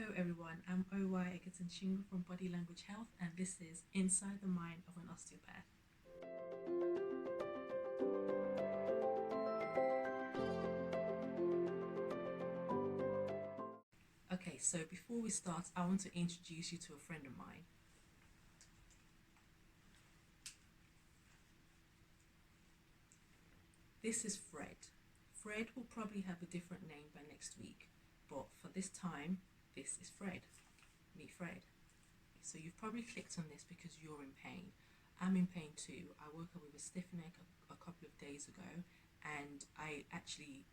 Hello everyone, I'm OY Shingo from Body Language Health, and this is Inside the Mind of an Osteopath. Okay, so before we start, I want to introduce you to a friend of mine. This is Fred. Fred will probably have a different name by next week, but for this time, this is Fred. Meet Fred. So you've probably clicked on this because you're in pain. I'm in pain too. I woke up with a stiff neck a couple of days ago, and I actually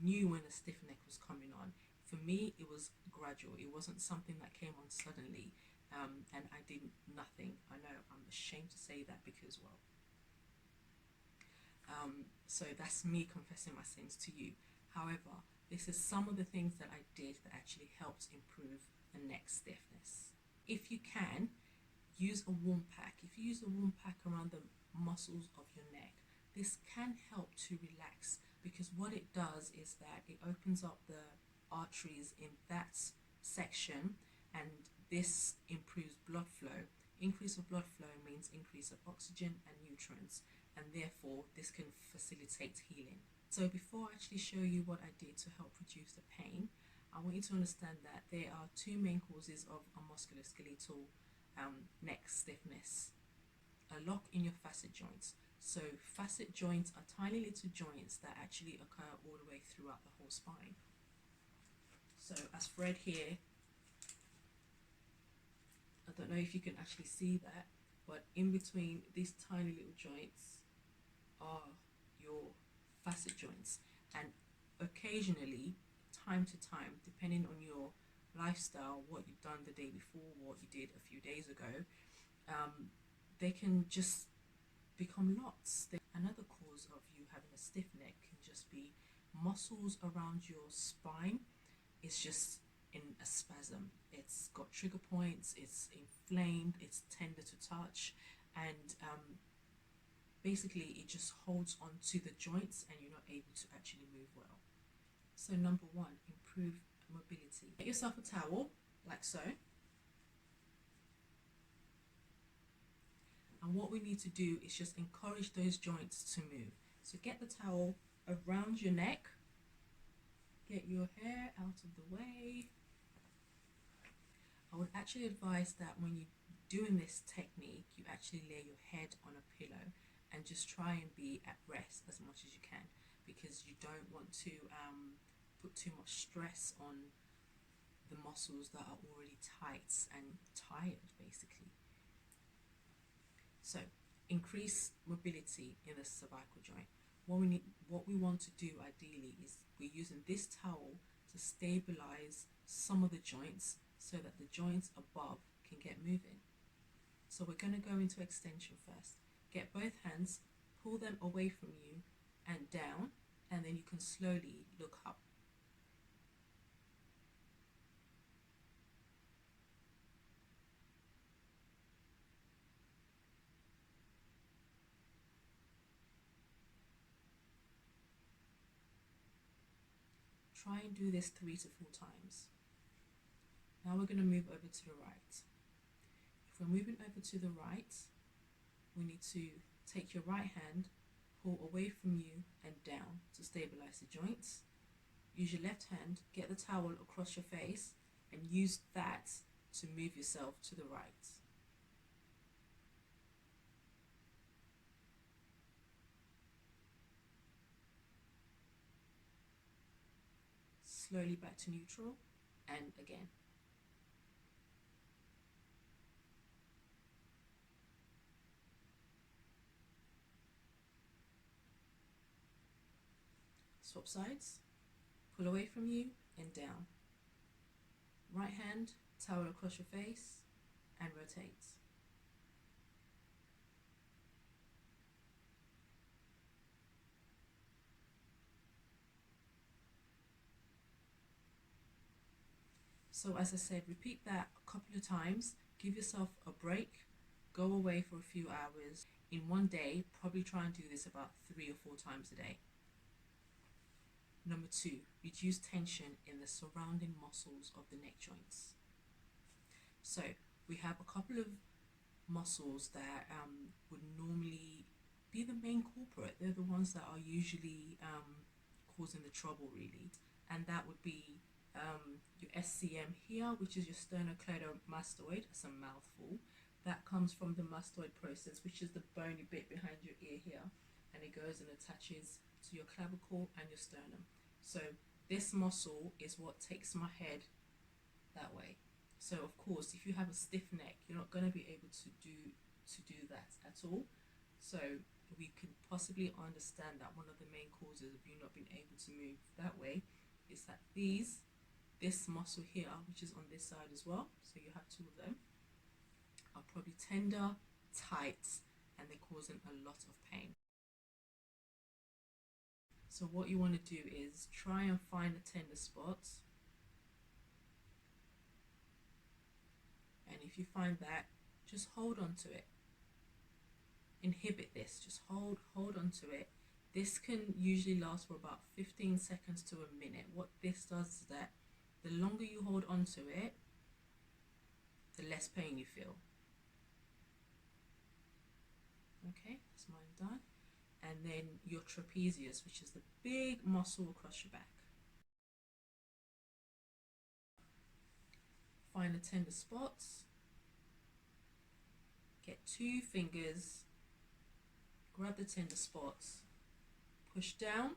knew when a stiff neck was coming on. For me, it was gradual. It wasn't something that came on suddenly, and I did nothing. I know I'm ashamed to say that because, well, so that's me confessing my sins to you. However, this is some of the things that I did that actually helped improve the neck stiffness. If you can, use a warm pack. If you use a warm pack around the muscles of your neck, this can help to relax, because what it does is that it opens up the arteries in that section, and this improves blood flow. Increase of blood flow means increase of oxygen and nutrients, and therefore this can facilitate healing. So before I actually show you what I did to help reduce the pain, I want you to understand that there are two main causes of a musculoskeletal neck stiffness. A lock in your facet joints. So facet joints are tiny little joints that actually occur all the way throughout the whole spine. So as Fred here, I don't know if you can actually see that, but in between these tiny little joints are your facet joints, and occasionally, time to time, depending on your lifestyle, what you've done the day before, what you did a few days ago, they can just become lots. Another cause of you having a stiff neck can just be muscles around your spine. It's just in a spasm. It's got trigger points, it's inflamed, it's tender to touch, and basically it just holds on to the joints and you're not able to actually move well. So number one, improve mobility. Get yourself a towel, like so. And what we need to do is just encourage those joints to move. So get the towel around your neck. Get your hair out of the way. I would actually advise that when you're doing this technique, you actually lay your head on a pillow and just try and be at rest as much as you can, because you don't want to put too much stress on the muscles that are already tight and tired, basically. So increase mobility in the cervical joint. What we want to do ideally is we're using this towel to stabilize some of the joints so that the joints above can get moving. So we're going to go into extension first. Get both hands, pull them away from you and down, and then you can slowly look up. Try and do this 3 to 4 times. Now we're going to move over to the right. If we're moving over to the right, we need to take your right hand, pull away from you and down to stabilize the joints. Use your left hand, get the towel across your face, and use that to move yourself to the right. Slowly back to neutral, and again. Swap sides, pull away from you and down. Right hand, towel across your face and rotate. So as I said, repeat that a couple of times. Give yourself a break, go away for a few hours. In one day, probably try and do this about 3 or 4 times a day. Number 2, reduce tension in the surrounding muscles of the neck joints. So we have a couple of muscles that would normally be the main culprit. They're the ones that are usually causing the trouble, really, and that would be your SCM here, which is your sternocleidomastoid. That's a mouthful. That comes from the mastoid process, which is the bony bit behind your ear here, and it goes and attaches to your clavicle and your sternum. So this muscle is what takes my head that way. So of course, if you have a stiff neck, you're not going to be able to do that at all. So we can possibly understand that one of the main causes of you not being able to move that way is that this muscle here, which is on this side as well, so you have two of them, are probably tender, tight, and they're causing a lot of pain. So what you want to do is try and find the tender spots, and if you find that, just hold on to it. Inhibit this, just hold on to it. This can usually last for about 15 seconds to a minute. What this does is that the longer you hold on to it, the less pain you feel. Okay, that's mine done. And then your trapezius, which is the big muscle across your back. Find the tender spots. Get 2 fingers, grab the tender spots, push down,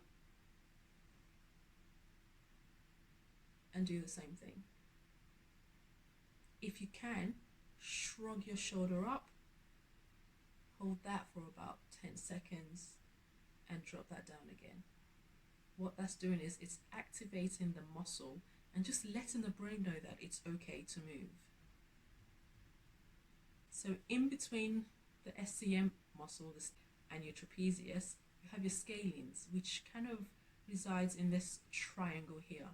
and do the same thing. If you can, shrug your shoulder up, hold that for about 10 seconds, and drop that down again. What that's doing is it's activating the muscle and just letting the brain know that it's okay to move. So in between the SCM muscle and your trapezius, you have your scalenes, which kind of resides in this triangle here.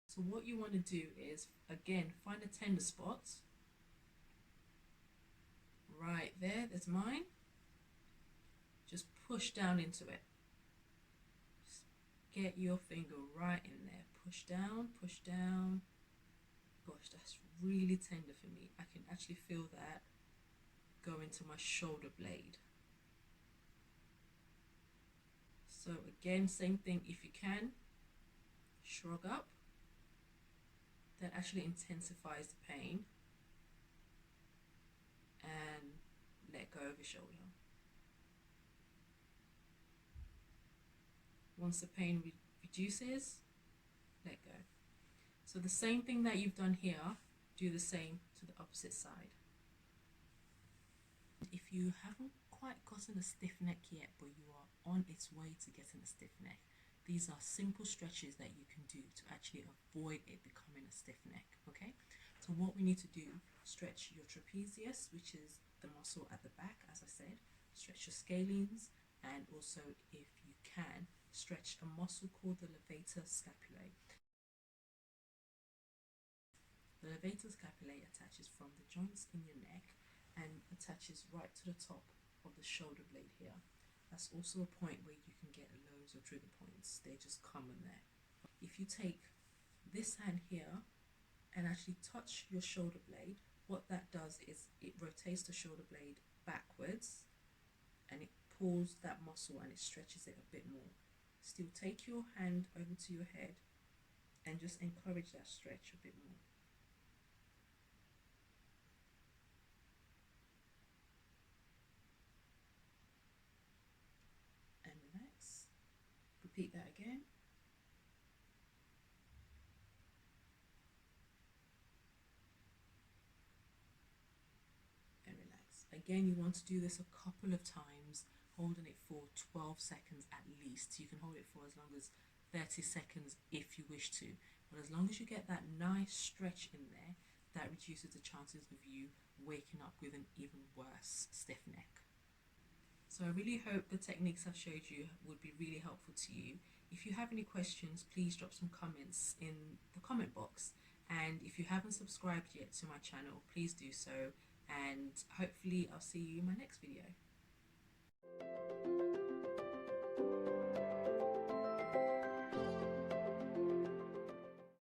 So what you want to do is, again, find a tender spot. Right there, that's mine. Just push down into it. Just get your finger right in there. Push down, push down. Gosh, that's really tender for me. I can actually feel that go into my shoulder blade. So again, same thing, if you can, shrug up. That actually intensifies the pain. And let go of your shoulder. Once the pain reduces, let go. So the same thing that you've done here, do the same to the opposite side. If you haven't quite gotten a stiff neck yet, but you are on its way to getting a stiff neck, these are simple stretches that you can do to actually avoid it becoming a stiff neck, okay? So what we need to do, stretch your trapezius, which is the muscle at the back, as I said, stretch your scalenes, and also, if you can, stretch a muscle called the levator scapulae. The levator scapulae attaches from the joints in your neck and attaches right to the top of the shoulder blade here. That's also a point where you can get loads of trigger points. They're just common there. If you take this hand here and actually touch your shoulder blade, what that does is it rotates the shoulder blade backwards and it pulls that muscle and it stretches it a bit more. Still take your hand over to your head and just encourage that stretch a bit more. And relax. Repeat that again. And relax. Again, you want to do this a couple of times, holding it for 12 seconds at least. You can hold it for as long as 30 seconds if you wish to. But as long as you get that nice stretch in there, that reduces the chances of you waking up with an even worse stiff neck. So I really hope the techniques I've showed you would be really helpful to you. If you have any questions, please drop some comments in the comment box. And if you haven't subscribed yet to my channel, please do so. And hopefully I'll see you in my next video.